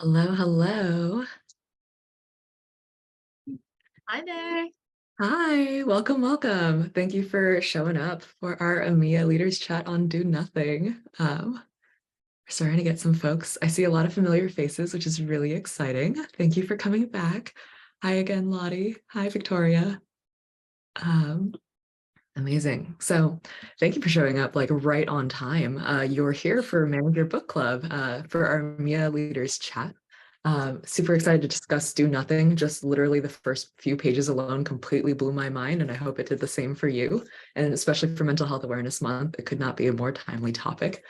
Hello, hello. Hi there. Hi, welcome, welcome. Thank you for showing up for our EMEA Leaders Chat on Do Nothing. We're starting to get some folks. I see a lot of familiar faces, which is really exciting. Thank you for coming back. Hi again, Lottie. Hi, Victoria. Um, Amazing. So thank you for showing up like right on time. You're here for Manager Book Club for our EMEA Leaders Chat. Super excited to discuss Do Nothing. Just literally the first few pages alone completely blew my mind, and I hope it did the same for you. And especially for Mental Health Awareness Month, it could not be a more timely topic.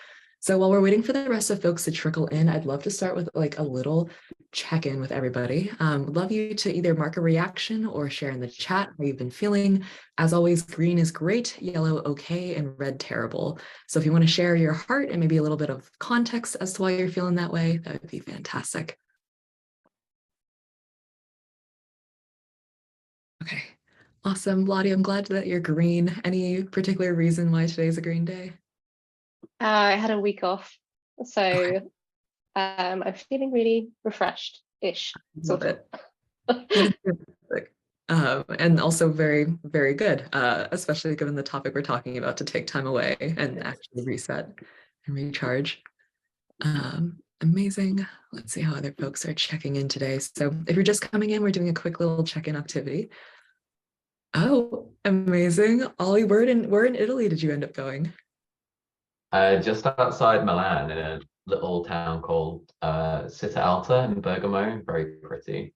So while we're waiting for the rest of folks to trickle in, I'd love to start with like a little check-in with everybody. Love you to either mark a reaction or share in the chat how you've been feeling. As always, green is great, yellow okay, and red terrible. So if you want to share your heart and maybe a little bit of context as to why you're feeling that way, that would be fantastic. Okay, awesome. Lottie, I'm glad that you're green. Any particular reason why today's a green day? I had a week off, Okay, so I'm feeling really refreshed-ish, love sort of. it. That is fantastic. And also very, very good, especially given the topic we're talking about, to take time away and actually reset and recharge. Amazing. Let's see how other folks are checking in today. So if you're just coming in, we're doing a quick little check-in activity. Oh, amazing. Ollie, where in Italy did you end up going? Just outside Milan in a little town called Città Alta in Bergamo. Very pretty.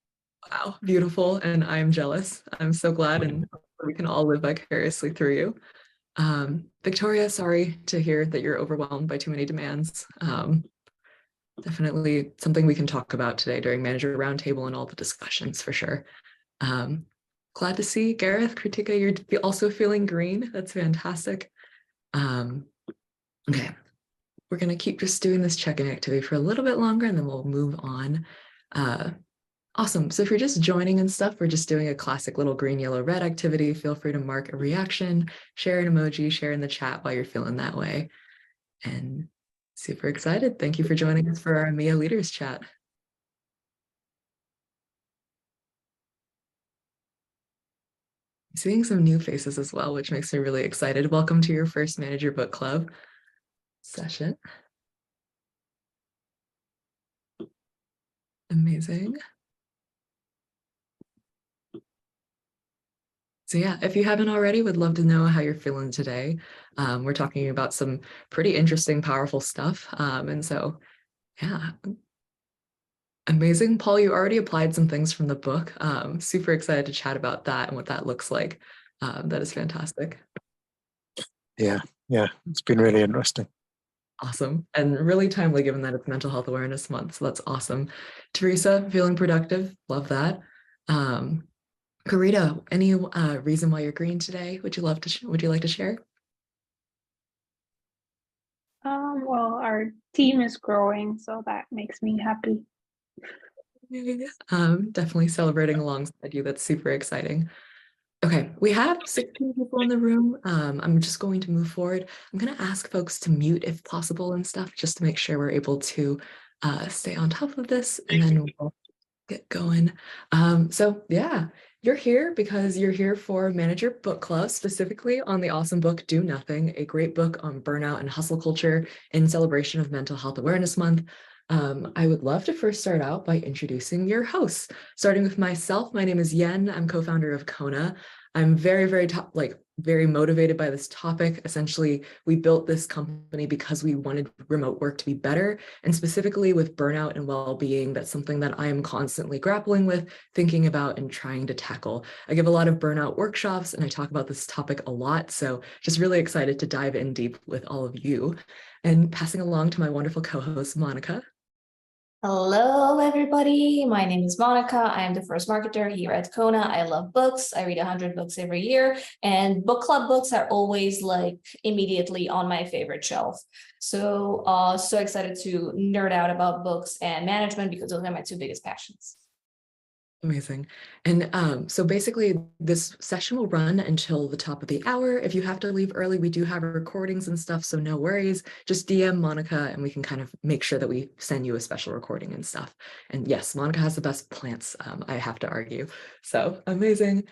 Wow, beautiful. And I'm jealous. I'm so glad, and we can all live vicariously through you. Victoria, sorry to hear that you're overwhelmed by too many demands. Definitely something we can talk about today during Manager Roundtable and all the discussions for sure. Um, Glad to see Gareth, Kritika, you're also feeling green. That's fantastic. Um, okay, we're gonna keep just doing this check-in activity for a little bit longer and then we'll move on. Uh, awesome. So if you're just joining and stuff, we're just doing a classic little green, yellow, red activity. Feel free to mark a reaction, share an emoji, share in the chat while you're feeling that way. And super excited. Thank you for joining us for our EMEA Leaders Chat. Seeing some new faces as well, which makes me really excited. Welcome to your first Manager Book Club session. Amazing. So yeah, if you haven't already, would love to know how you're feeling today. We're talking about some pretty interesting, powerful stuff. And so, yeah, amazing. Paul, you already applied some things from the book. Super excited to chat about that and what that looks like. That is fantastic. Yeah, it's been really interesting. Awesome. And really timely given that it's Mental Health Awareness Month. So that's awesome. Teresa, feeling productive. Love that. Karita, any reason why you're green today? Would you like to share? Well, our team is growing, so that makes me happy. Definitely celebrating alongside you. That's super exciting. Okay, we have 16 people in the room. I'm just going to move forward. I'm going to ask folks to mute if possible and stuff, just to make sure we're able to stay on top of this, and then we'll get going. So yeah, you're here because you're here for Manager Book Club, specifically on the awesome book Do Nothing, a great book on burnout and hustle culture in celebration of Mental Health Awareness Month. I would love to first start out by introducing your hosts, starting with myself. My name is Yen. I'm co-founder of Kona. I'm very motivated by this topic. Essentially, we built this company because we wanted remote work to be better, and specifically with burnout and well-being. That's something that I am constantly grappling with, thinking about, and trying to tackle. I give a lot of burnout workshops and I talk about this topic a lot. So just really excited to dive in deep with all of you. And passing along to my wonderful co-host, Monica. Hello, everybody. My name is Monica. I am the first marketer here at Kona. I love books. I read 100 books every year, and book club books are always like immediately on my favorite shelf. So, so excited to nerd out about books and management because those are my two biggest passions. Amazing. And so basically this session will run until the top of the hour. If you have to leave early, we do have recordings and stuff, so no worries. Just DM Monica and we can kind of make sure that we send you a special recording and stuff. And yes, Monica has the best plants, I have to argue. So amazing.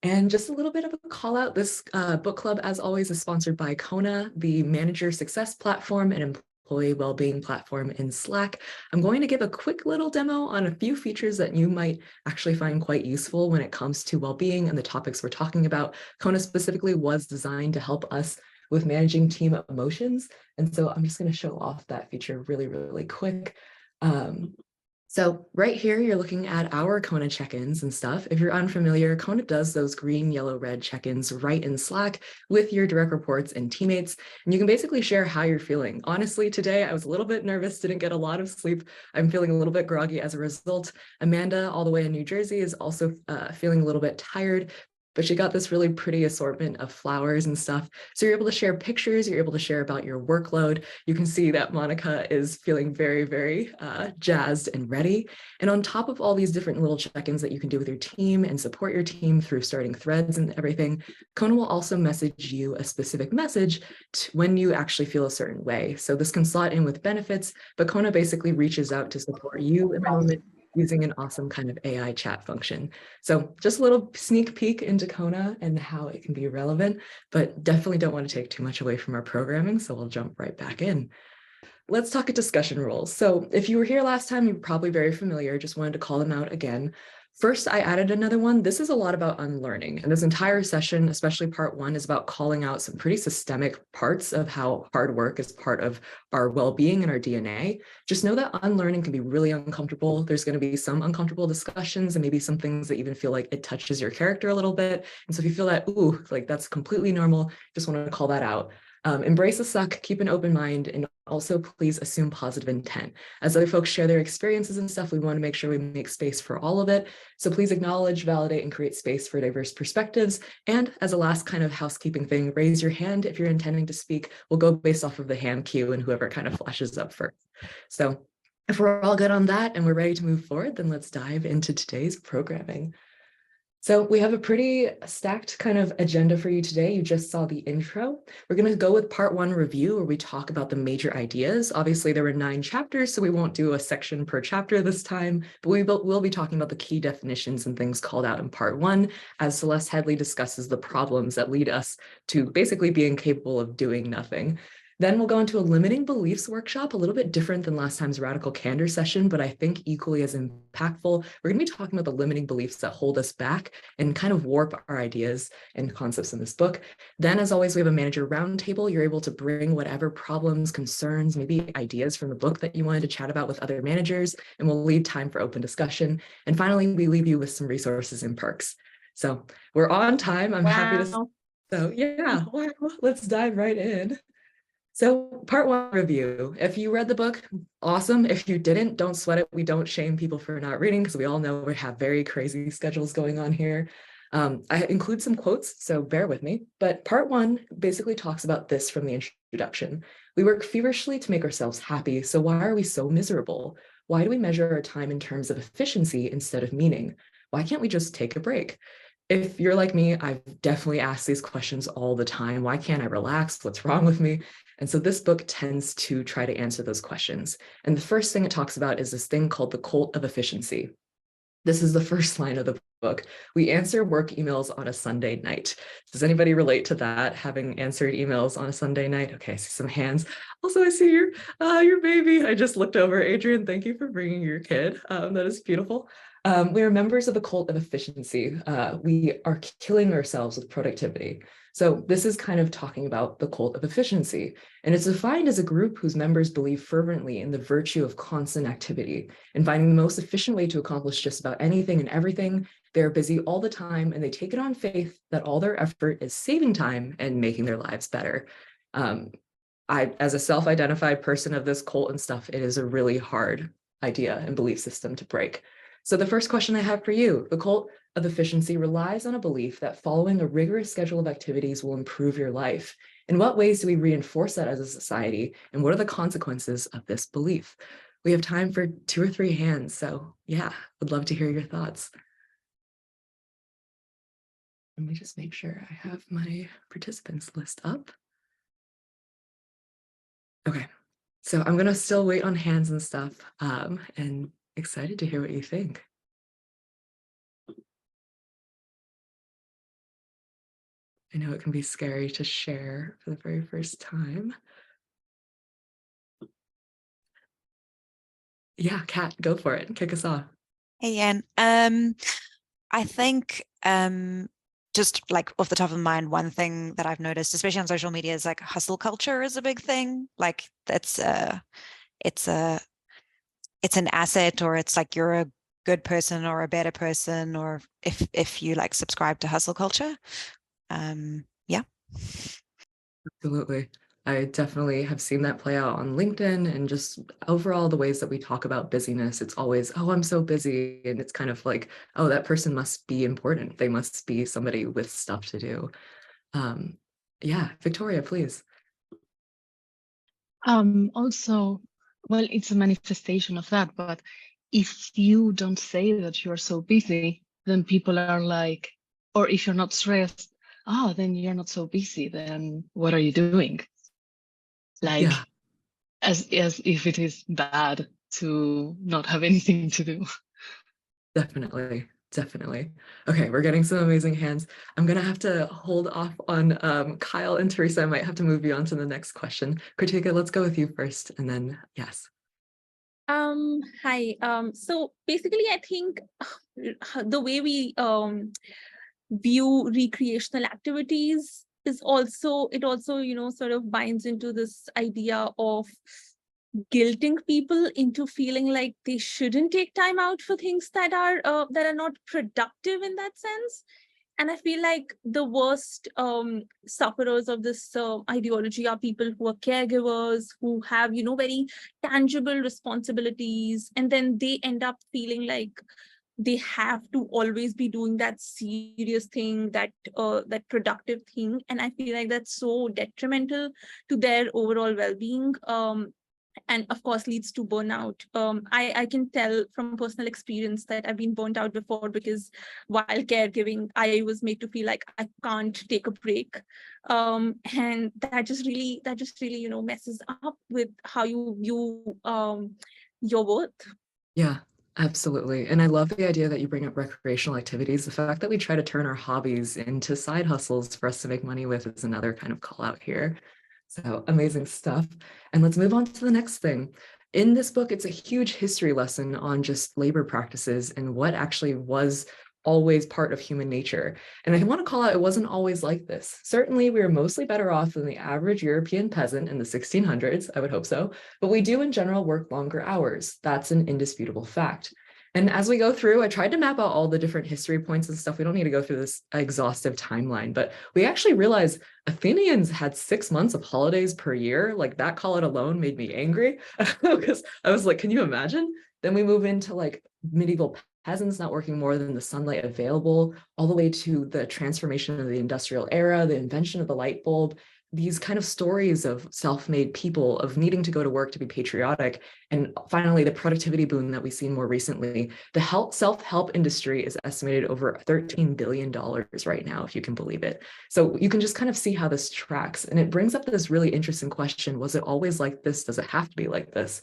And just a little bit of a call out. This book club, as always, is sponsored by Kona, the manager success platform and employee well-being platform in Slack. I'm going to give a quick little demo on a few features that you might actually find quite useful when it comes to well-being and the topics we're talking about. Kona specifically was designed to help us with managing team emotions. And so I'm just going to show off that feature really, really quick. So right here, you're looking at our Kona check-ins and stuff. If you're unfamiliar, Kona does those green, yellow, red check-ins right in Slack with your direct reports and teammates. And you can basically share how you're feeling. Honestly, today I was a little bit nervous, didn't get a lot of sleep. I'm feeling a little bit groggy as a result. Amanda, all the way in New Jersey, is also feeling a little bit tired, but she got this really pretty assortment of flowers and stuff. So you're able to share pictures, you're able to share about your workload. You can see that Monica is feeling very, very jazzed and ready. And on top of all these different little check-ins that you can do with your team and support your team through starting threads and everything, Kona will also message you a specific message when you actually feel a certain way. So this can slot in with benefits, but Kona basically reaches out to support you in the moment using an awesome kind of AI chat function. So just a little sneak peek into Kona and how it can be relevant, but definitely don't want to take too much away from our programming, so we'll jump right back in. Let's talk discussion rules. So if you were here last time, you're probably very familiar, just wanted to call them out again. First, I added another one. This is a lot about unlearning. And this entire session, especially part one, is about calling out some pretty systemic parts of how hard work is part of our well-being and our DNA. Just know that unlearning can be really uncomfortable. There's going to be some uncomfortable discussions and maybe some things that even feel like it touches your character a little bit. And so if you feel that, ooh, like that's completely normal, just want to call that out. Embrace the suck, keep an open mind, and also please assume positive intent. As other folks share their experiences and stuff, we want to make sure we make space for all of it. So please acknowledge, validate, and create space for diverse perspectives. And as a last kind of housekeeping thing, raise your hand if you're intending to speak. We'll go based off of the hand cue and whoever kind of flashes up first. So if we're all good on that and we're ready to move forward, then let's dive into today's programming. So we have a pretty stacked kind of agenda for you today. You just saw the intro. We're going to go with part one review where we talk about the major ideas. Obviously, there were 9 chapters, so we won't do a section per chapter this time, but we'll be talking about the key definitions and things called out in part one as Celeste Headlee discusses the problems that lead us to basically being capable of doing nothing. Then we'll go into a limiting beliefs workshop, a little bit different than last time's radical candor session, but I think equally as impactful. We're going to be talking about the limiting beliefs that hold us back and kind of warp our ideas and concepts in this book. Then, as always, we have a manager roundtable. You're able to bring whatever problems, concerns, maybe ideas from the book that you wanted to chat about with other managers, and we'll leave time for open discussion. And finally, we leave you with some resources and perks. So we're on time. I'm happy to. So yeah, wow, let's dive right in. So part one review, if you read the book, awesome. If you didn't, don't sweat it. We don't shame people for not reading because we all know we have very crazy schedules going on here. I include some quotes, so bear with me. But part one basically talks about this from the introduction. We work feverishly to make ourselves happy. So why are we so miserable? Why do we measure our time in terms of efficiency instead of meaning? Why can't we just take a break? If you're like me, I've definitely asked these questions all the time. Why can't I relax? What's wrong with me? And so this book tends to try to answer those questions. And the first thing it talks about is this thing called the cult of efficiency. This is the first line of the book. We answer work emails on a Sunday night. Does anybody relate to that, having answered emails on a Sunday night? Okay, I see some hands. Also, I see your baby. I just looked over. Adrian, thank you for bringing your kid. That is beautiful. We are members of the cult of efficiency. We are killing ourselves with productivity. So this is kind of talking about the cult of efficiency. And it's defined as a group whose members believe fervently in the virtue of constant activity and finding the most efficient way to accomplish just about anything and everything. They're busy all the time and they take it on faith that all their effort is saving time and making their lives better. As a self-identified person of this cult and stuff, it is a really hard idea and belief system to break. So the first question I have for you, the cult of efficiency relies on a belief that following a rigorous schedule of activities will improve your life. In what ways do we reinforce that as a society? And what are the consequences of this belief? We have time for 2 or 3 hands. So yeah, would love to hear your thoughts. Let me just make sure I have my participants list up. Okay, so I'm gonna still wait on hands and stuff, and excited to hear what you think. I know it can be scary to share for the very first time. Yeah, Kat, go for it. Kick us off. Hey, Yen. I think just like off the top of mind, one thing that I've noticed, especially on social media, is like hustle culture is a big thing. Like it's an asset, or it's like you're a good person or a better person, or if you like subscribe to hustle culture. Yeah. Absolutely. I definitely have seen that play out on LinkedIn and just overall the ways that we talk about busyness. It's always, oh, I'm so busy. And it's kind of like, oh, that person must be important. They must be somebody with stuff to do. Yeah, Victoria, please. Also, well, it's a manifestation of that, but if you don't say that you're so busy, then people are like, or if you're not stressed, oh, then you're not so busy, then what are you doing? Like, Yeah, as if it is bad to not have anything to do. definitely. Definitely. Okay, we're getting some amazing hands. I'm gonna have to hold off on Kyle and Teresa. I might have to move you on to the next question. Kritika, let's go with you first, and then yes. Hi. So basically, I think the way we view recreational activities is also, it also, sort of binds into this idea of guilting people into feeling like they shouldn't take time out for things that are not productive in that sense. And I feel like the worst sufferers of this ideology are people who are caregivers, who have, very tangible responsibilities, and then they end up feeling like they have to always be doing that serious thing, that productive thing. And I feel like that's so detrimental to their overall well-being. And of course leads to burnout. I can tell from personal experience that I've been burnt out before, because while caregiving, I was made to feel like I can't take a break. And that just really, messes up with how you view your worth. Yeah, absolutely. And I love the idea that you bring up recreational activities. The fact that we try to turn our hobbies into side hustles for us to make money with is another kind of call out here. So amazing stuff. And let's move on to the next thing. In this book, it's a huge history lesson on just labor practices and what actually was always part of human nature. And I want to call out, it wasn't always like this. Certainly, we were mostly better off than the average European peasant in the 1600s, I would hope so, but we do in general work longer hours. That's an indisputable fact. And as we go through, I tried to map out all the different history points and stuff. We don't need to go through this exhaustive timeline, but we actually realized Athenians had 6 months of holidays per year. Like that call out alone made me angry because I was like, can you imagine? Then we move into like medieval peasants not working more than the sunlight available, all the way to the transformation of the industrial era, the invention of the light bulb, these kind of stories of self-made people, of needing to go to work to be patriotic. And finally, the productivity boom that we've seen more recently. The self-help industry is estimated over $13 billion right now, if you can believe it. So you can just kind of see how this tracks. And it brings up this really interesting question. Was it always like this? Does it have to be like this?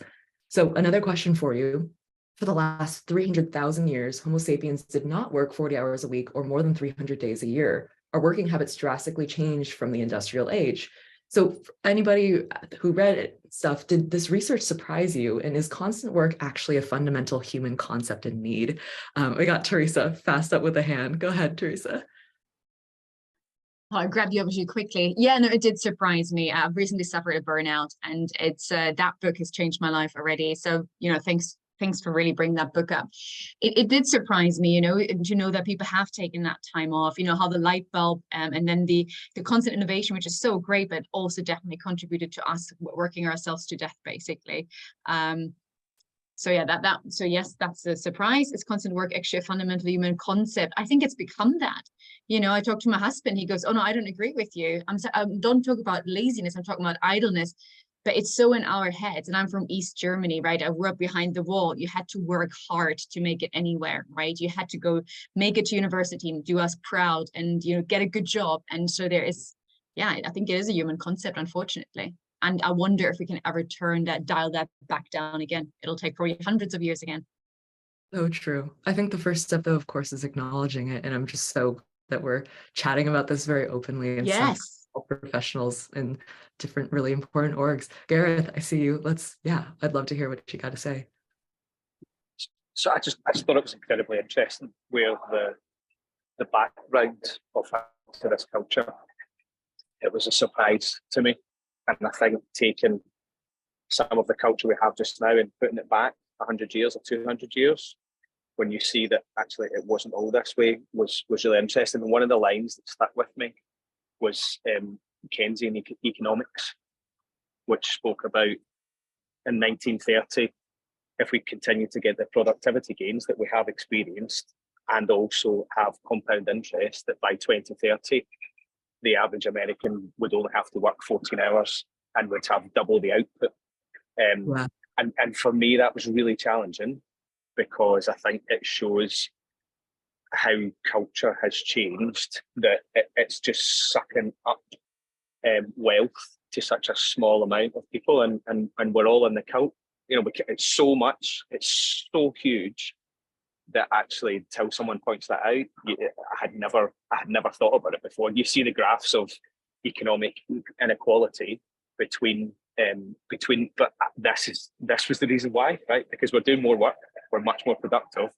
So another question for you. For the last 300,000 years, Homo sapiens did not work 40 hours a week or more than 300 days a year. Our working habits drastically changed from the industrial age. So anybody who read stuff, did this research surprise you? And is constant work actually a fundamental human concept and need? We got Teresa fast up with a hand. Go ahead, Teresa. I grabbed the opportunity quickly. Yeah, no, it did surprise me. I've recently suffered a burnout, and it's that book has changed my life already. So, thanks for really bringing that book up. It did surprise me, that people have taken that time off, how the light bulb and then the constant innovation, which is so great, but also definitely contributed to us working ourselves to death, basically. So yeah, so yes, that's a surprise. Is constant work actually a fundamental human concept? I think it's become that. I talked to my husband. He goes, "Oh no, I don't agree with you. Don't talk about laziness. I'm talking about idleness." but it's so in our heads. And I'm from East Germany, right? I grew up behind the wall. You had to work hard to make it anywhere, right? You had to go make it to university and do us proud and, you know, get a good job. And so there is, yeah, I think it is a human concept, unfortunately. And I wonder if we can ever dial that back down again. It'll take probably hundreds of years again. So true. I think the first step, though, of course, is acknowledging it. And I'm just so that we're chatting about this very openly and Yes. all professionals in different really important orgs. Gareth, I see you. I'd love to hear what you got to say. So I just thought it was incredibly interesting where the background of to this culture. It was a surprise to me. And I think taking some of the culture we have just now and putting it back 100 years or 200 years, when you see that actually it wasn't all this way, was really interesting. And one of the lines that stuck with me was Keynesian economics, which spoke about in 1930, if we continue to get the productivity gains that we have experienced and also have compound interest, that by 2030, the average American would only have to work 14 hours and would have double the output. Wow. And for me, that was really challenging because I think it shows how culture has changed, that it's just sucking up wealth to such a small amount of people, and we're all in the cult. You know, it's so much, it's so huge that actually, until someone points that out, I had never thought about it before. You see the graphs of economic inequality between, but this was the reason why, right? Because we're doing more work, we're much more productive,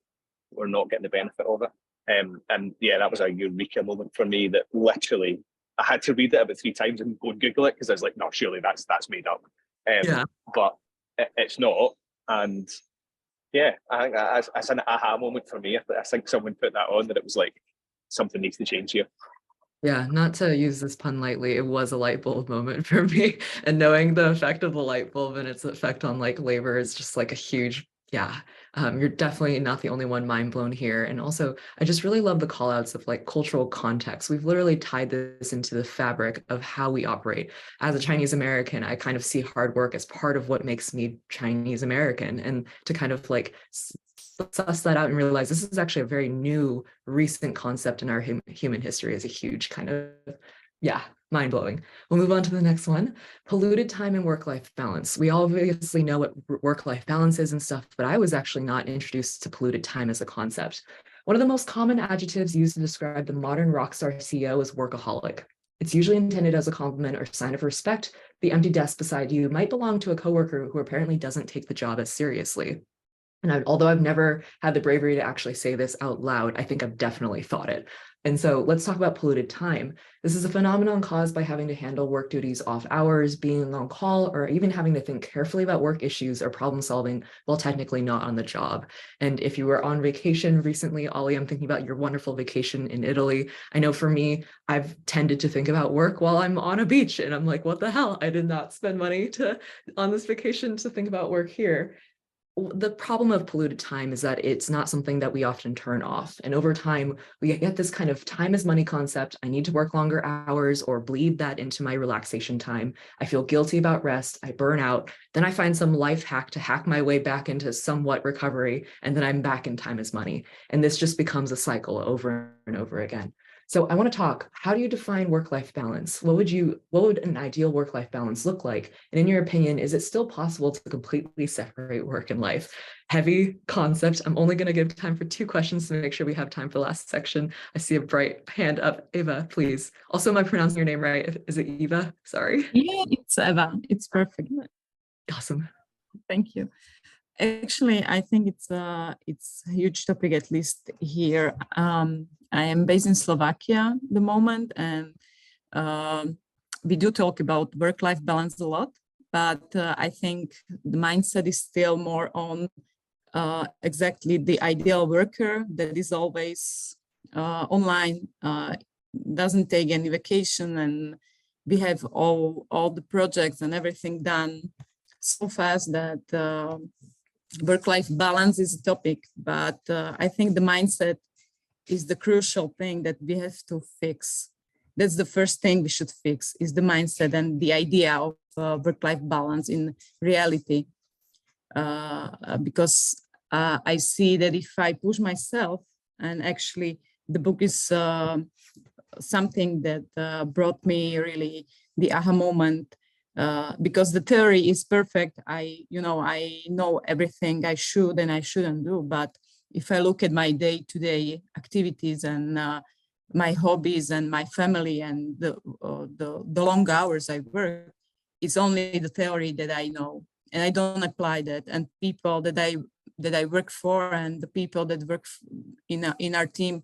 we're not getting the benefit of it. And yeah, that was a eureka moment for me that literally I had to read it about 3 times and go and Google it because I was like, no, surely that's made up. But it's not. And yeah, I think that's an aha moment for me. I think someone put that on, that it was like, something needs to change here. Yeah, not to use this pun lightly, it was a light bulb moment for me. And knowing the effect of the light bulb and its effect on like labor is just like a huge, you're definitely not the only one mind blown here. And also, I just really love the call outs of like cultural context. We've literally tied this into the fabric of how we operate. As a Chinese American, I kind of see hard work as part of what makes me Chinese American. And to kind of like suss that out and realize this is actually a very new, recent concept in our human history is a huge kind of, mind blowing. We'll move on to the next one. Polluted time and work-life balance. We obviously know what work-life balance is and stuff, but I was actually not introduced to polluted time as a concept. One of the most common adjectives used to describe the modern rockstar CEO is workaholic. It's usually intended as a compliment or sign of respect. The empty desk beside you might belong to a coworker who apparently doesn't take the job as seriously. And although I've never had the bravery to actually say this out loud, I think I've definitely thought it. And so let's talk about polluted time. This is a phenomenon caused by having to handle work duties off hours, being on call, or even having to think carefully about work issues or problem solving while technically not on the job. And if you were on vacation recently, Ollie, I'm thinking about your wonderful vacation in Italy. I know for me, I've tended to think about work while I'm on a beach. And I'm like, what the hell? I did not spend money on this vacation to think about work here. The problem of polluted time is that it's not something that we often turn off. And over time, we get this kind of time is money concept. I need to work longer hours or bleed that into my relaxation time. I feel guilty about rest. I burn out. Then I find some life hack to hack my way back into somewhat recovery. And then I'm back in time is money. And this just becomes a cycle over and over again. So I want to talk, how do you define work-life balance? What would an ideal work-life balance look like? And in your opinion, is it still possible to completely separate work and life? Heavy concept. I'm only going to give time for 2 questions to make sure we have time for the last section. I see a bright hand up. Eva, please. Also, am I pronouncing your name right? Is it Eva? Sorry. Yeah, it's Eva. It's perfect. Awesome. Thank you. Actually, I think it's a huge topic, at least here. I am based in Slovakia at the moment, and we do talk about work-life balance a lot, but I think the mindset is still more on exactly the ideal worker that is always online, doesn't take any vacation, and we have all the projects and everything done so fast that work-life balance is a topic. But I think the mindset is the crucial thing that we have to fix. That's the first thing we should fix, is the mindset and the idea of work-life balance in reality. Because I see that if I push myself, and actually the book is something that brought me really the aha moment, because the theory is perfect. I know everything I should and I shouldn't do, but if I look at my day-to-day activities and my hobbies and my family and the long hours I work, it's only the theory that I know, and I don't apply that. And people that I work for and the people that work in our team,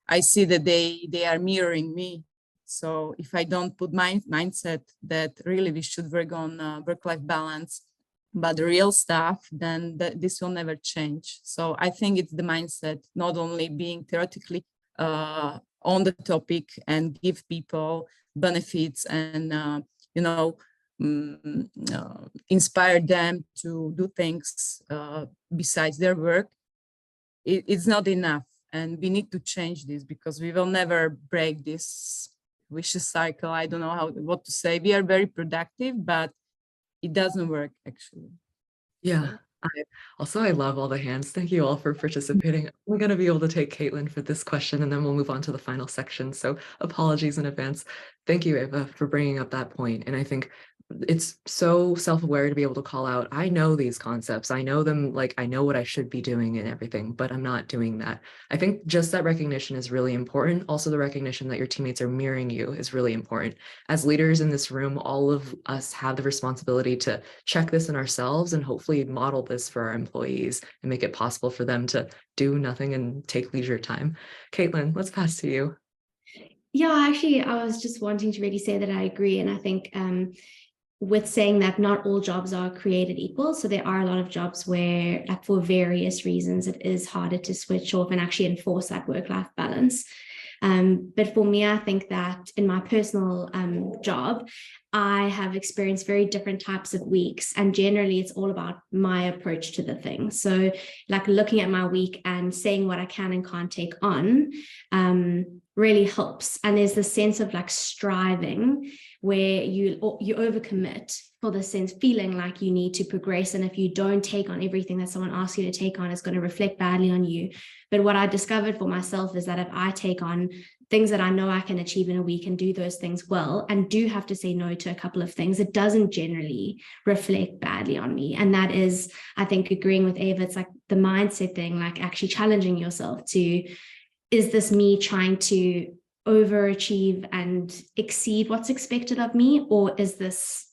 I see that they are mirroring me. So if I don't put my mindset that really we should work on work-life balance, but the real stuff, then this will never change. So I think it's the mindset, not only being theoretically on the topic and give people benefits and inspire them to do things besides their work. It's not enough, and we need to change this because we will never break this vicious cycle. I don't know what to say. We are very productive, but it doesn't work actually. Yeah. I love all the hands. Thank you all for participating. We're going to be able to take Caitlin for this question, and then we'll move on to the final section. So apologies in advance. Thank you, Eva, for bringing up that point. And I think it's so self-aware to be able to call out, I know these concepts. I know them, like I know what I should be doing and everything, but I'm not doing that. I think just that recognition is really important. Also, the recognition that your teammates are mirroring you is really important. As leaders in this room, all of us have the responsibility to check this in ourselves and hopefully model this for our employees and make it possible for them to do nothing and take leisure time. Caitlin, let's pass to you. Yeah, actually, I was just wanting to really say that I agree. And I think with saying that not all jobs are created equal. So there are a lot of jobs where, like, for various reasons, it is harder to switch off and actually enforce that work-life balance. But for me, I think that in my personal job, I have experienced very different types of weeks. And generally, it's all about my approach to the thing. So like looking at my week and saying what I can and can't take on really helps. And there's this sense of like striving where you overcommit for the sense, feeling like you need to progress. And if you don't take on everything that someone asks you to take on, it's going to reflect badly on you. But what I discovered for myself is that if I take on things that I know I can achieve in a week and do those things well, and do have to say no to a couple of things, it doesn't generally reflect badly on me. And that is, I think, agreeing with Eva, it's like the mindset thing, like actually challenging yourself to, is this me trying to overachieve and exceed what's expected of me? Or is this,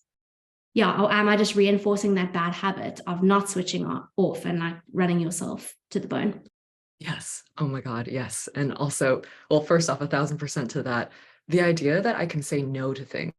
or am I just reinforcing that bad habit of not switching off and like running yourself to the bone? Yes. Oh my God. Yes. And also, well, first off, 1000% to that. The idea that I can say no to things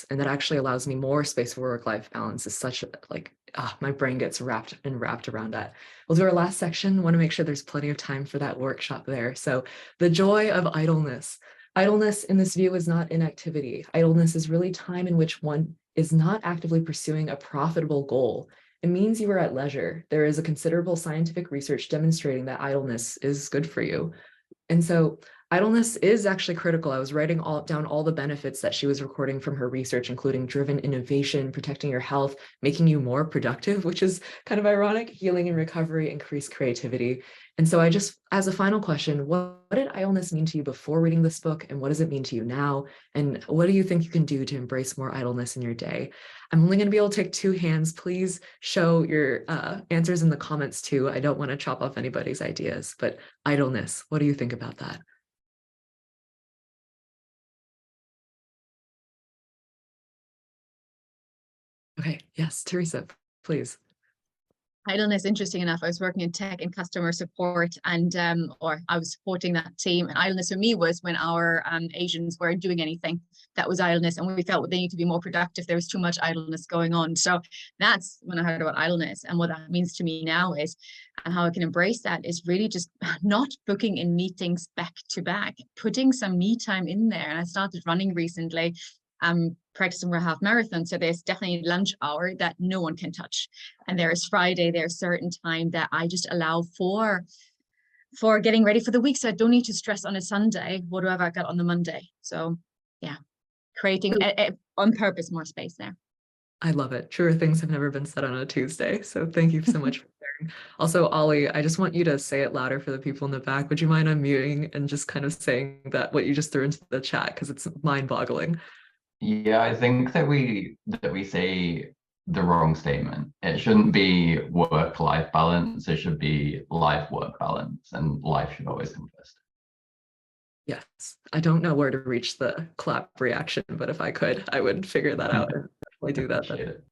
and that actually allows me more space for work-life balance is such like, my brain gets wrapped around that. We'll do our last section. Want to make sure there's plenty of time for that workshop there. So the joy of idleness. Idleness in this view is not inactivity. Idleness is really time in which one is not actively pursuing a profitable goal. It means you are at leisure. There is a considerable scientific research demonstrating that idleness is good for you. And so idleness is actually critical. I was writing down all the benefits that she was recording from her research, including driven innovation, protecting your health, making you more productive, which is kind of ironic, healing and recovery, increased creativity. And so I just, as a final question, what did idleness mean to you before reading this book? And what does it mean to you now? And what do you think you can do to embrace more idleness in your day? I'm only going to be able to take 2 hands. Please show your answers in the comments too. I don't want to chop off anybody's ideas, but idleness, what do you think about that? Okay, yes, Teresa, please. Idleness, interesting enough, I was working in tech and customer support, and or I was supporting that team. And idleness for me was when our Asians weren't doing anything. That was idleness, and we felt they need to be more productive. There was too much idleness going on. So that's when I heard about idleness, and what that means to me now is, and how I can embrace that is really just not booking in meetings back to back, putting some me time in there. And I started running recently. Practicing for a half marathon, so there's definitely lunch hour that no one can touch, and there is Friday, there's certain time that I just allow for getting ready for the week, so I don't need to stress on a Sunday what have I got on the Monday. So yeah, creating on purpose more space there. I love it. Truer things have never been said on a Tuesday. So thank you so much for sharing. Also, Ollie, I just want you to say it louder for the people in the back. Would you mind unmuting and just kind of saying that what you just threw into the chat, because it's mind-boggling. Yeah, I think that we say the wrong statement. It shouldn't be work-life balance. It should be life-work balance, and life should always come first. Yes, I don't know where to reach the clap reaction, but if I could, I would figure that out and definitely do that. Appreciate it.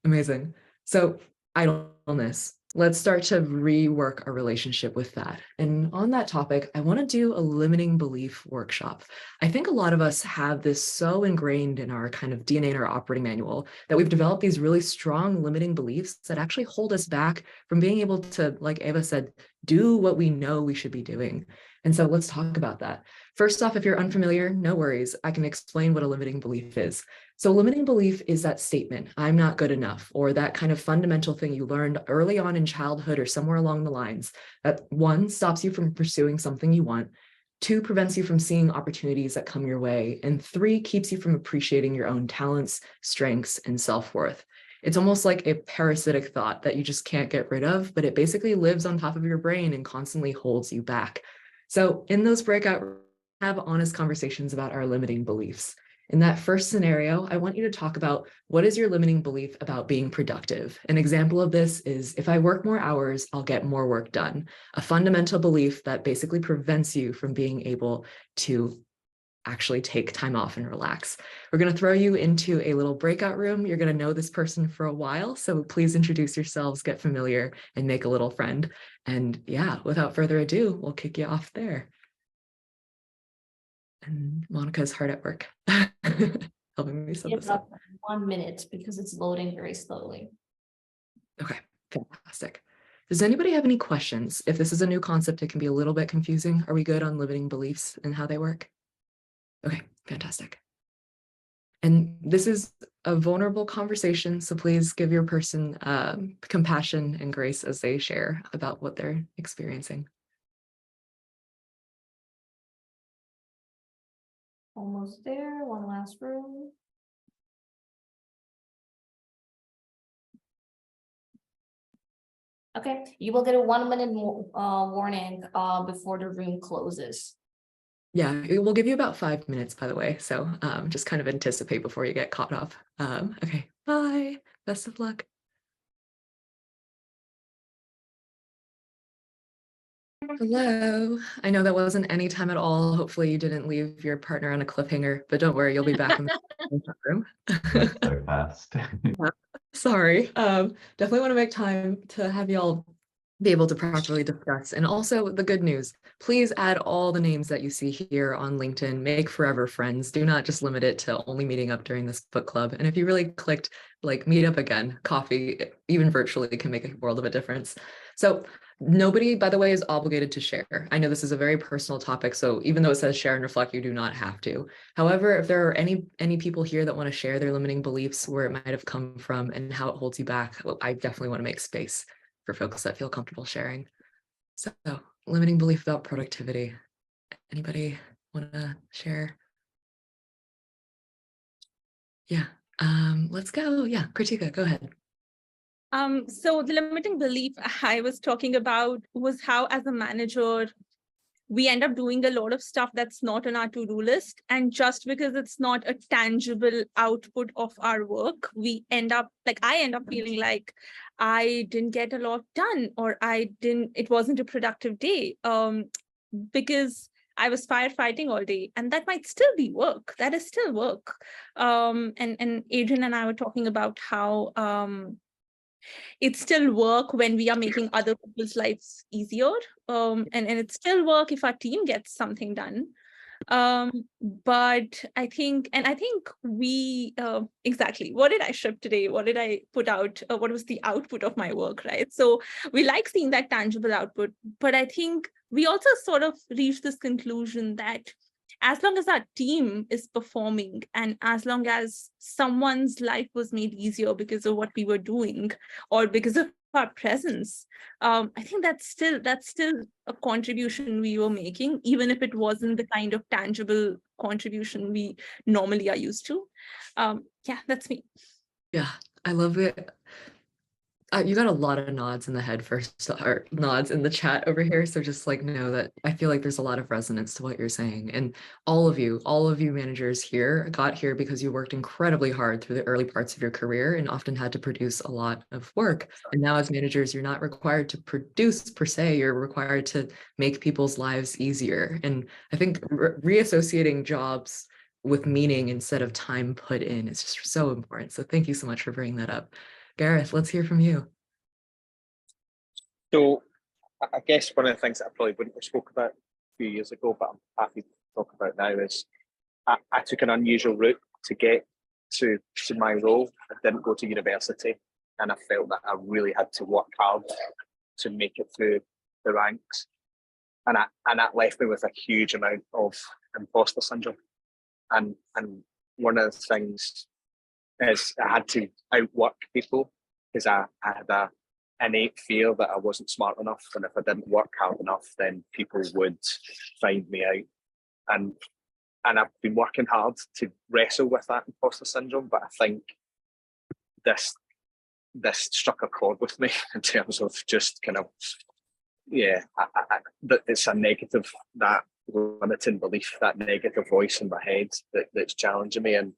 Amazing. So idleness, let's start to rework our relationship with that. And on that topic, I want to do a limiting belief workshop. I think a lot of us have this so ingrained in our kind of DNA and our operating manual that we've developed these really strong limiting beliefs that actually hold us back from being able to, like Eva said, do what we know we should be doing. And so let's talk about that. First off, if you're unfamiliar, no worries. I can explain what a limiting belief is. So limiting belief is that statement, I'm not good enough, or that kind of fundamental thing you learned early on in childhood or somewhere along the lines that 1, stops you from pursuing something you want, 2, prevents you from seeing opportunities that come your way, and 3, keeps you from appreciating your own talents, strengths, and self-worth. It's almost like a parasitic thought that you just can't get rid of, but it basically lives on top of your brain and constantly holds you back. So in those breakout, have honest conversations about our limiting beliefs. In that first scenario, I want you to talk about what is your limiting belief about being productive. An example of this is if I work more hours, I'll get more work done. A fundamental belief that basically prevents you from being able to actually take time off and relax. We're going to throw you into a little breakout room. You're going to know this person for a while. So please introduce yourselves, get familiar, and make a little friend. And yeah, without further ado, we'll kick you off there. And Monica's hard at work helping me set this up. 1 minute because it's loading very slowly. Okay, fantastic. Does anybody have any questions? If this is a new concept, it can be a little bit confusing. Are we good on limiting beliefs and how they work? Okay, fantastic. And this is a vulnerable conversation, so please give your person compassion and grace as they share about what they're experiencing. Almost there, one last room. Okay, you will get a 1 minute warning before the room closes. Yeah, it will give you about 5 minutes, by the way. So just kind of anticipate before you get caught up. Okay, bye. Best of luck. Hello. I know that wasn't any time at all. Hopefully you didn't leave your partner on a cliffhanger, but don't worry, you'll be back in the room. So fast. Sorry. Definitely want to make time to have y'all be able to properly discuss. And also the good news, please add all the names that you see here on LinkedIn, make forever friends. Do not just limit it to only meeting up during this book club. And if you really clicked like meet up again, coffee, even virtually can make a world of a difference. So nobody, by the way, is obligated to share. I know this is a very personal topic, so even though it says share and reflect, you do not have to. However, if there are any people here that want to share their limiting beliefs, where it might have come from and how it holds you back, I definitely want to make space for folks that feel comfortable sharing. So limiting belief about productivity. Anybody want to share? Yeah, let's go. Yeah, Kritika, go ahead. So the limiting belief I was talking about was how, as a manager, we end up doing a lot of stuff that's not on our to-do list. And just because it's not a tangible output of our work, I end up feeling like I didn't get a lot done, or it wasn't a productive day because I was firefighting all day, and that might still be work. That is still work. And Adrian and I were talking about how it's still work when we are making other people's lives easier. And it's still work if our team gets something done. But I think we, exactly, what did I ship today? What did I put out? What was the output of my work, right? So we like seeing that tangible output, but I think we also sort of reach this conclusion that as long as our team is performing, and as long as someone's life was made easier because of what we were doing or because of our presence, I think that's still a contribution we were making, even if it wasn't the kind of tangible contribution we normally are used to. Yeah, that's me. Yeah, I love it. You got a lot of nods in the head first, or nods in the chat over here. So just like know that I feel like there's a lot of resonance to what you're saying. And all of you managers here got here because you worked incredibly hard through the early parts of your career and often had to produce a lot of work. And now as managers, you're not required to produce per se, you're required to make people's lives easier. And I think reassociating jobs with meaning instead of time put in is just so important. So thank you so much for bringing that up. Gareth, let's hear from you. So I guess one of the things that I probably wouldn't have spoke about a few years ago, but I'm happy to talk about now, is I took an unusual route to get to my role. I didn't go to university, and I felt that I really had to work hard to make it through the ranks. And that left me with a huge amount of imposter syndrome. And one of the things is I had to outwork people because I had a innate fear that I wasn't smart enough, and if I didn't work hard enough, then people would find me out. And I've been working hard to wrestle with that imposter syndrome, but I think this struck a chord with me in terms of just kind of that it's a negative, that limiting belief, that negative voice in my head that's challenging me, and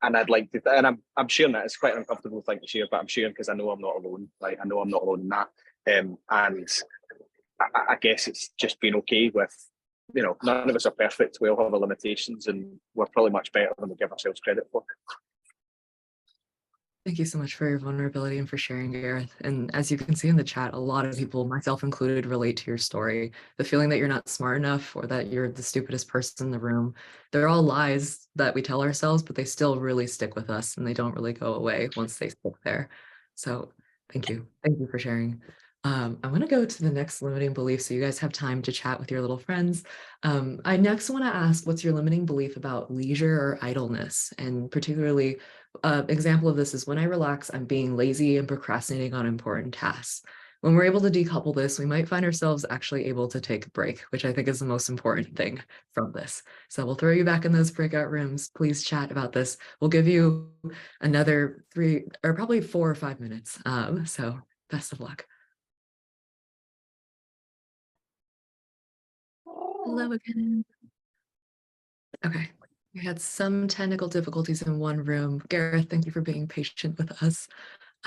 I'd like to, and I'm sharing that. It's quite an uncomfortable thing to share, but I'm sharing because I know I'm not alone. Like, I know I'm not alone in that. And I guess it's just being okay with, none of us are perfect. We all have our limitations, and we're probably much better than we give ourselves credit for. Thank you so much for your vulnerability and for sharing, Gareth. And as you can see in the chat, a lot of people, myself included, relate to your story. The feeling that you're not smart enough or that you're the stupidest person in the room, they're all lies that we tell ourselves, but they still really stick with us and they don't really go away once they stick there. So thank you. Thank you for sharing. I'm going to go to the next limiting belief so you guys have time to chat with your little friends. I next want to ask, what's your limiting belief about leisure or idleness? And particularly, example of this is when I relax, I'm being lazy and procrastinating on important tasks. When we're able to decouple this, we might find ourselves actually able to take a break, which I think is the most important thing from this. So we'll throw you back in those breakout rooms. Please chat about this. We'll give you another 3 or probably 4 or 5 minutes. So best of luck. Hello again. Okay, we had some technical difficulties in one room. Gareth, thank you for being patient with us.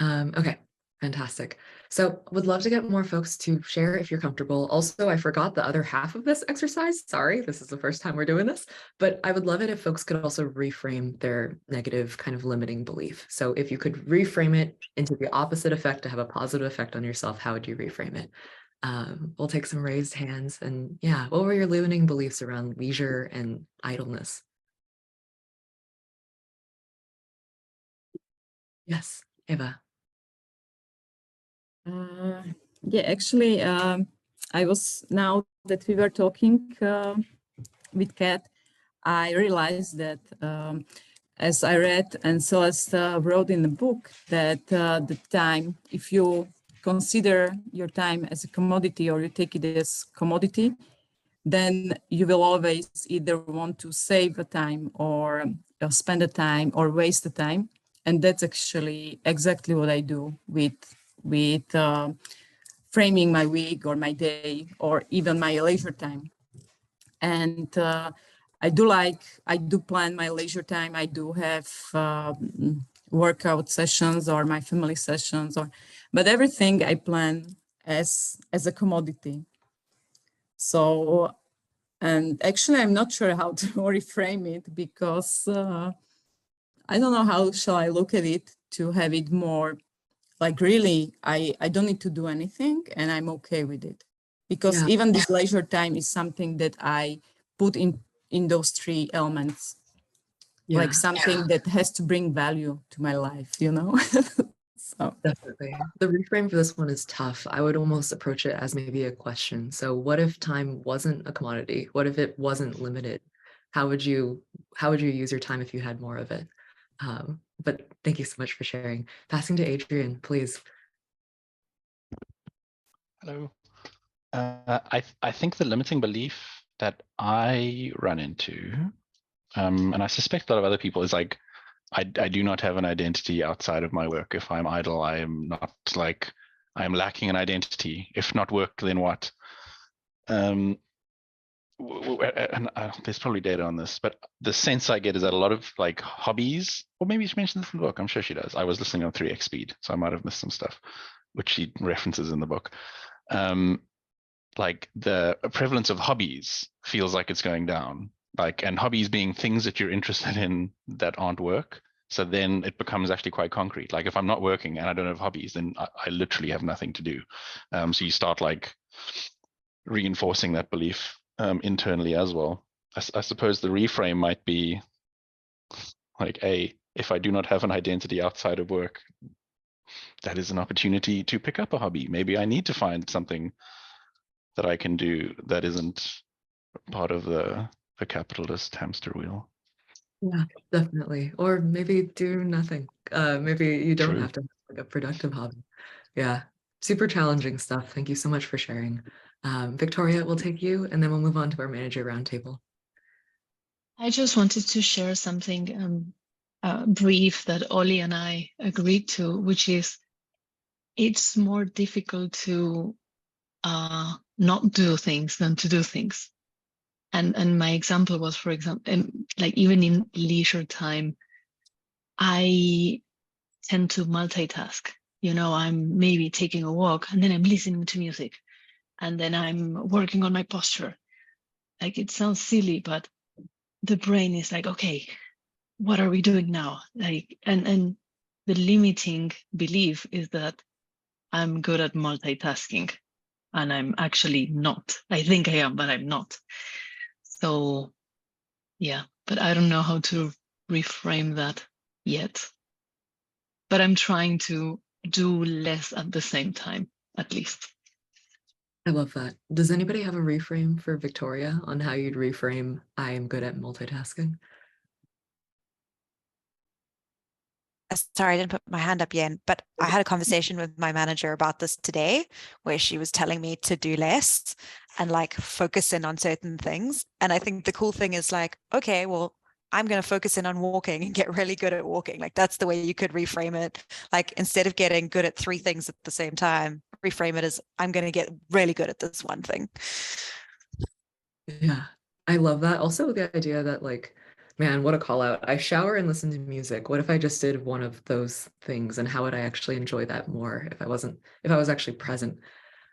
Okay, fantastic. So would love to get more folks to share if you're comfortable. Also, I forgot the other half of this exercise. Sorry, this is the first time we're doing this, but I would love it if folks could also reframe their negative kind of limiting belief. So if you could reframe it into the opposite effect to have a positive effect on yourself, how would you reframe it? We'll take some raised hands. And yeah, what were your limiting beliefs around leisure and idleness? Yes, Eva. Yeah, actually, I was, now that we were talking with Kat, I realized that as I read and Celeste wrote in the book, that the time, if you consider your time as a commodity or you take it as commodity, then you will always either want to save the time or spend the time or waste the time. And that's actually exactly what I do with framing my week or my day or even my leisure time. And I do plan my leisure time. I do have workout sessions or my family sessions, but everything I plan as a commodity. So, and actually I'm not sure how to reframe it, because I don't know how shall I look at it to have it more like, really, I don't need to do anything and I'm okay with it. Because even this leisure time is something that I put in those 3 elements, like something that has to bring value to my life, So definitely. The reframe for this one is tough. I would almost approach it as maybe a question. So what if time wasn't a commodity? What if it wasn't limited? How would you use your time if you had more of it? But thank you so much for sharing. Passing to Adrian, please. Hello. I think the limiting belief that I run into, and I suspect a lot of other people, is like I do not have an identity outside of my work. If I'm idle, I am not like, I am lacking an identity. If not work, then what? And there's probably data on this, but the sense I get is that a lot of like hobbies, or maybe she mentions this in the book, I'm sure she does. I was listening on 3x speed, so I might have missed some stuff, which she references in the book. Like the prevalence of hobbies feels like it's going down, like, and hobbies being things that you're interested in that aren't work. So then it becomes actually quite concrete. Like if I'm not working and I don't have hobbies, then I literally have nothing to do. So you start like reinforcing that belief internally as well. I suppose the reframe might be like, if I do not have an identity outside of work, that is an opportunity to pick up a hobby. Maybe I need to find something that I can do that isn't part of the capitalist hamster wheel. Yeah, definitely. Or maybe do nothing. Maybe you don't True. have to have like a productive hobby. Yeah, super challenging stuff. Thank you so much for sharing. Victoria, we'll take you, and then we'll move on to our manager roundtable. I just wanted to share something brief that Ollie and I agreed to, which is it's more difficult to not do things than to do things. And my example was, for example, like even in leisure time, I tend to multitask. You know, I'm maybe taking a walk and then I'm listening to music and then I'm working on my posture. Like it sounds silly, but the brain is like, okay, what are we doing now? Like, and the limiting belief is that I'm good at multitasking and I'm actually not. I think I am, but I'm not. So yeah, but I don't know how to reframe that yet. But I'm trying to do less at the same time, at least. I love that. Does anybody have a reframe for Victoria on how you'd reframe I am good at multitasking? Sorry, I didn't put my hand up yet, but I had a conversation with my manager about this today, where she was telling me to do less and like focus in on certain things. And I think the cool thing is like, okay, well, I'm going to focus in on walking and get really good at walking. Like that's the way you could reframe it. Like instead of getting good at 3 things at the same time, reframe it as I'm going to get really good at this one thing. Yeah, I love that. Also, the idea that like, man, what a call out. I shower and listen to music. What if I just did one of those things, and how would I actually enjoy that more if I was actually present?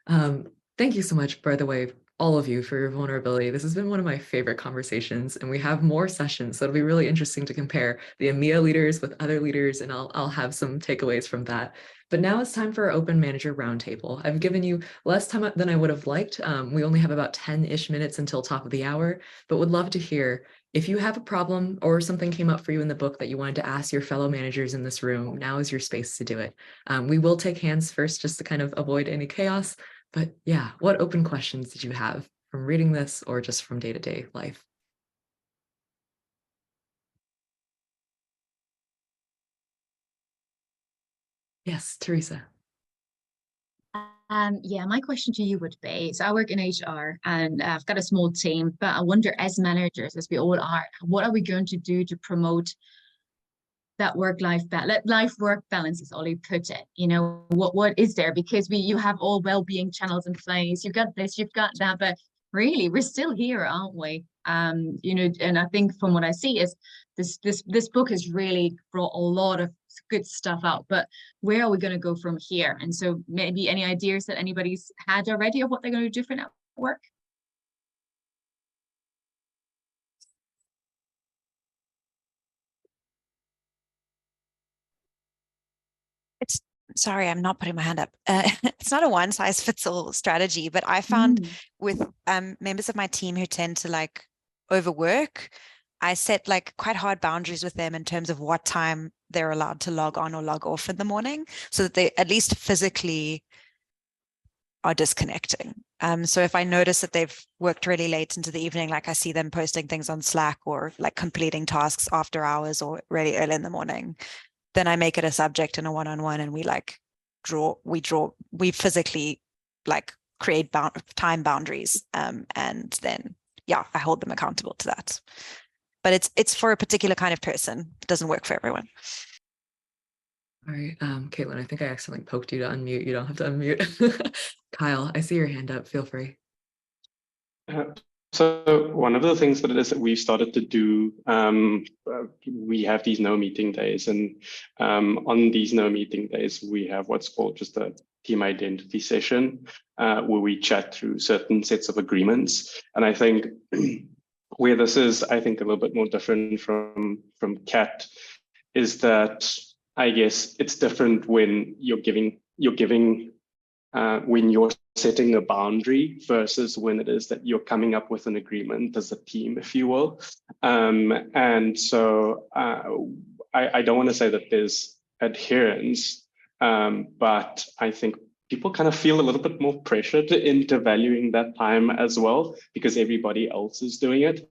Thank you so much, by the way, all of you, for your vulnerability. This has been one of my favorite conversations, and we have more sessions, so it'll be really interesting to compare the EMEA leaders with other leaders, and I'll have some takeaways from that. But now it's time for our open manager roundtable. I've given you less time than I would have liked. We only have about 10-ish minutes until top of the hour, but would love to hear if you have a problem or something came up for you in the book that you wanted to ask your fellow managers in this room. Now is your space to do it. We will take hands first just to kind of avoid any chaos. But yeah, what open questions did you have from reading this or just from day-to-day life? Yes, Teresa. Yeah, my question to you would be, so I work in HR and I've got a small team, but I wonder as managers, as we all are, what are we going to do to promote that work-work balance, as Ollie put it? You know, what is there? Because you have all well-being channels in place, you've got this, you've got that, but really we're still here, aren't we? You know, and I think from what I see is this book has really brought a lot of good stuff out, but where are we going to go from here? And so maybe any ideas that anybody's had already of what they're going to do different at work? Sorry, I'm not putting my hand up. It's not a one size fits all strategy, but I found with members of my team who tend to like overwork, I set like quite hard boundaries with them in terms of what time they're allowed to log on or log off in the morning, so that they at least physically are disconnecting. So if I notice that they've worked really late into the evening, like I see them posting things on Slack or like completing tasks after hours or really early in the morning, then I make it a subject in a one-on-one, and we physically like create time boundaries. And then, yeah, I hold them accountable to that. but it's for a particular kind of person. It doesn't work for everyone. All right, Caitlin, I think I accidentally poked you to unmute. You don't have to unmute. Kyle, I see your hand up. Feel free. So one of the things that it is that we've started to do, we have these no meeting days, and on these no meeting days, we have what's called just a team identity session, where we chat through certain sets of agreements. And I think where this is, I think, a little bit more different from CAT is that I guess it's different when you're giving when you're setting a boundary versus when it is that you're coming up with an agreement as a team, if you will. And so I don't want to say that there's adherence, but I think people kind of feel a little bit more pressured into valuing that time as well, because everybody else is doing it.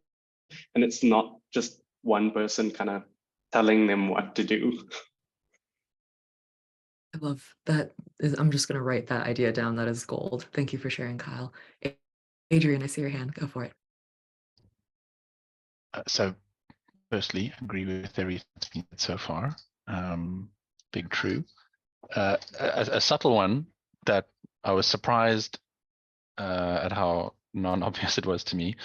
And it's not just one person kind of telling them what to do. I love that. I'm just going to write that idea down. That is gold. Thank you for sharing, Kyle. Adrian, I see your hand. Go for it. So firstly, agree with everything that's been said so far. Big true. A subtle one that I was surprised at how non-obvious it was to me,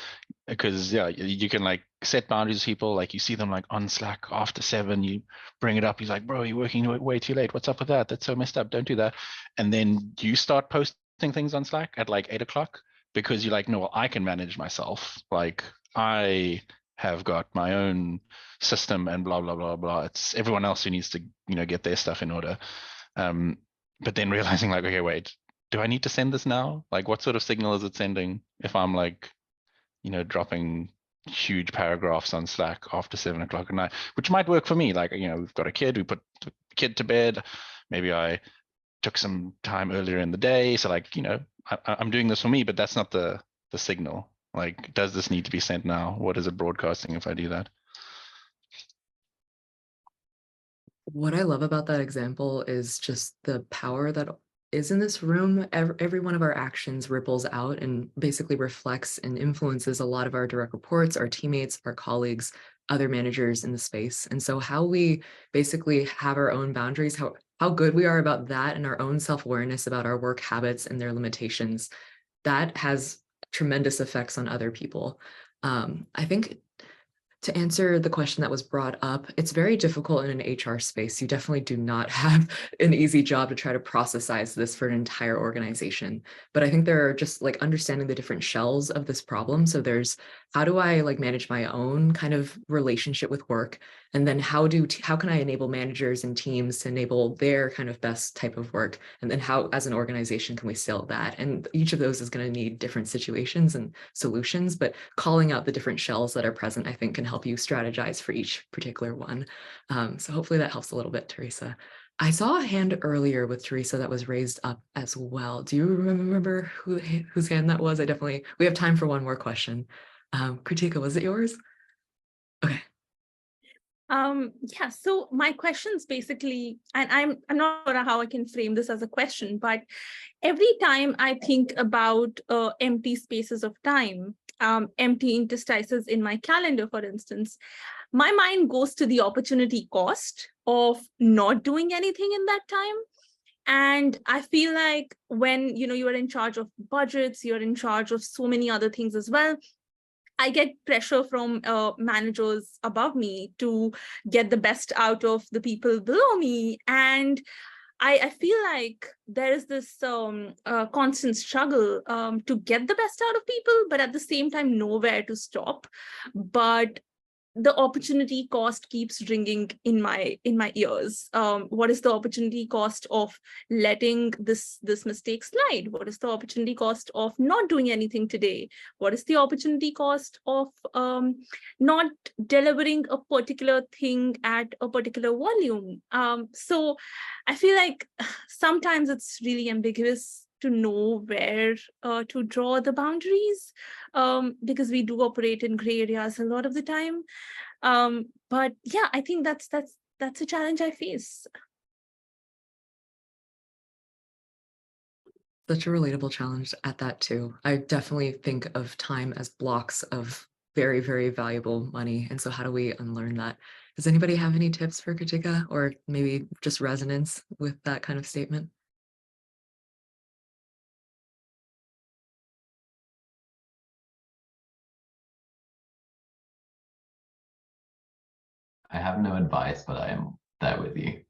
because yeah, you can like set boundaries with people, like you see them like on Slack after 7, you bring it up, he's like, bro, you're working way too late, what's up with that? That's so messed up, don't do that. And then you start posting things on Slack at like 8 o'clock because you're like, no, well, I can manage myself, like I have got my own system and blah blah blah blah. It's everyone else who needs to, you know, get their stuff in order. But then realizing like, okay, wait, do I need to send this now? Like, what sort of signal is it sending if I'm like, you know, dropping huge paragraphs on Slack after 7 o'clock at night, which might work for me. Like, you know, we've got a kid, we put the kid to bed. Maybe I took some time earlier in the day. So like, you know, I'm doing this for me, but that's not the signal. Like, does this need to be sent now? What is it broadcasting if I do that? What I love about that example is just the power that is in this room. Every one of our actions ripples out and basically reflects and influences a lot of our direct reports, our teammates, our colleagues, other managers in the space. And so how we basically have our own boundaries, how good we are about that, and our own self-awareness about our work habits and their limitations, that has tremendous effects on other people. I think to answer the question that was brought up, it's very difficult in an HR space. You definitely do not have an easy job to try to processize this for an entire organization. But I think there are just like understanding the different shells of this problem. So there's, how do I like manage my own kind of relationship with work? And then how can I enable managers and teams to enable their kind of best type of work? And then how, as an organization, can we scale that? And each of those is going to need different situations and solutions, but calling out the different shells that are present, I think, can help you strategize for each particular one. So hopefully that helps a little bit, Teresa. I saw a hand earlier with Teresa that was raised up as well. Do you remember whose hand that was? We have time for one more question. Kritika, was it yours? Okay. Yeah, so my question's basically, and I'm not sure how I can frame this as a question, but every time I think about empty spaces of time, empty interstices in my calendar, for instance, my mind goes to the opportunity cost of not doing anything in that time. And I feel like when, you know, you are in charge of budgets, you're in charge of so many other things as well, I get pressure from managers above me to get the best out of the people below me. And I feel like there is this constant struggle to get the best out of people, but at the same time, nowhere to stop. But the opportunity cost keeps ringing in my ears. What is the opportunity cost of letting this mistake slide? What is the opportunity cost of not doing anything today? What is the opportunity cost of not delivering a particular thing at a particular volume? So I feel like sometimes it's really ambiguous to know where to draw the boundaries, because we do operate in gray areas a lot of the time. But yeah, I think that's a challenge I face. Such a relatable challenge at that too. I definitely think of time as blocks of very, very valuable money. And so how do we unlearn that? Does anybody have any tips for Katika, or maybe just resonance with that kind of statement? I have no advice, but I am there with you.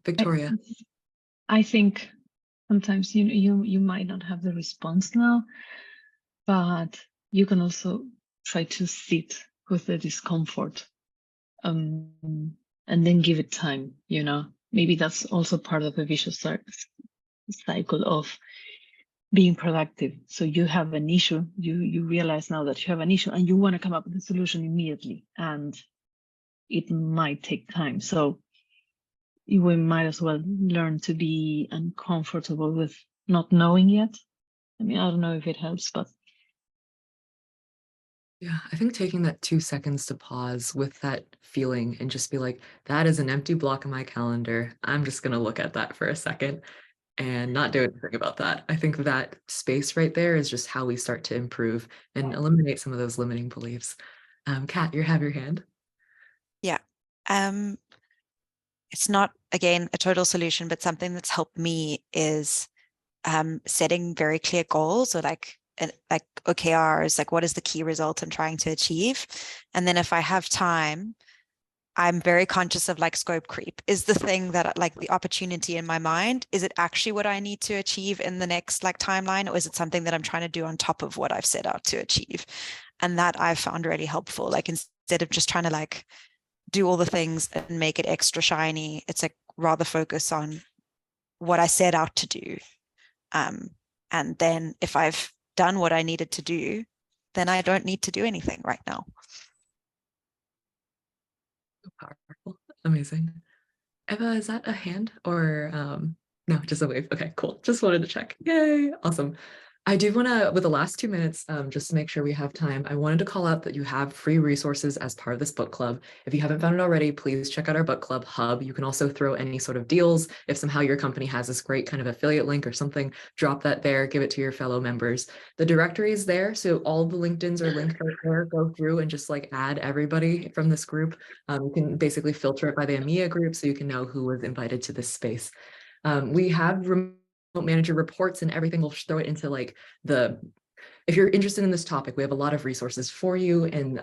Victoria. I think sometimes you might not have the response now, but you can also try to sit with the discomfort, and then give it time. Maybe that's also part of the vicious cycle of being productive. So you have an issue, you realize now that you have an issue, and you want to come up with a solution immediately, and it might take time. So we might as well learn to be uncomfortable with not knowing yet. I mean, I don't know if it helps, but yeah, I think taking that 2 seconds to pause with that feeling and just be like, that is an empty block in my calendar. I'm just going to look at that for a second and not do anything about that. I think that space right there is just how we start to improve and eliminate some of those limiting beliefs. Kat, you have your hand. Yeah. It's not, again, a total solution, but something that's helped me is setting very clear goals, or like OKRs, like what is the key result I'm trying to achieve? And then if I have time, I'm very conscious of like scope creep. Is the thing that like the opportunity in my mind, is it actually what I need to achieve in the next like timeline, or is it something that I'm trying to do on top of what I've set out to achieve? And that I've found really helpful. Like instead of just trying to like do all the things and make it extra shiny, it's like rather focus on what I set out to do. And then if I've done what I needed to do, then I don't need to do anything right now. Powerful. Amazing. Eva, is that a hand or no, just a wave? Okay, cool. Just wanted to check. Yay, awesome. I do want to, with the last 2 minutes, just to make sure we have time, I wanted to call out that you have free resources as part of this book club. If you haven't found it already, please check out our book club hub. You can also throw any sort of deals. If somehow your company has this great kind of affiliate link or something, drop that there, give it to your fellow members. The directory is there, so all the LinkedIns are linked right there. Go through and just like add everybody from this group. You can basically filter it by the EMEA group so you can know who was invited to this space. We have remote manager reports and everything. We'll throw it into like if you're interested in this topic, we have a lot of resources for you. And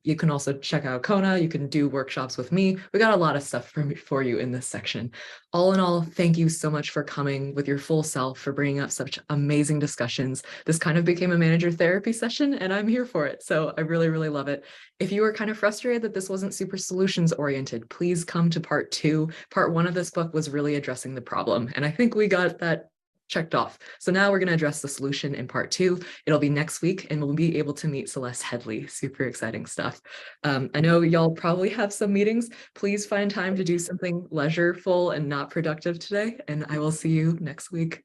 you can also check out Kona. You can do workshops with me. We got a lot of stuff for you in this section. All in all, thank you so much for coming with your full self, for bringing up such amazing discussions. This kind of became a manager therapy session, and I'm here for it. So I really, really love it. If you were kind of frustrated that this wasn't super solutions oriented, please come to part 2. Part 1 of this book was really addressing the problem. And I think we got that checked off. So now we're going to address the solution in part 2. It'll be next week, and we'll be able to meet Celeste Headlee. Super exciting stuff. I know y'all probably have some meetings. Please find time to do something leisureful and not productive today, and I will see you next week.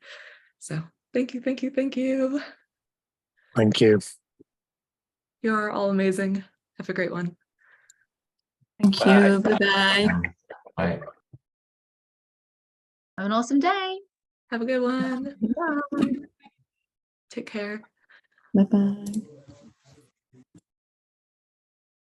So thank you, thank you, thank you. Thank you. You are all amazing. Have a great one. Thank you. Bye-bye. Bye. Have an awesome day. Have a good one. Bye. Take care. Bye-bye.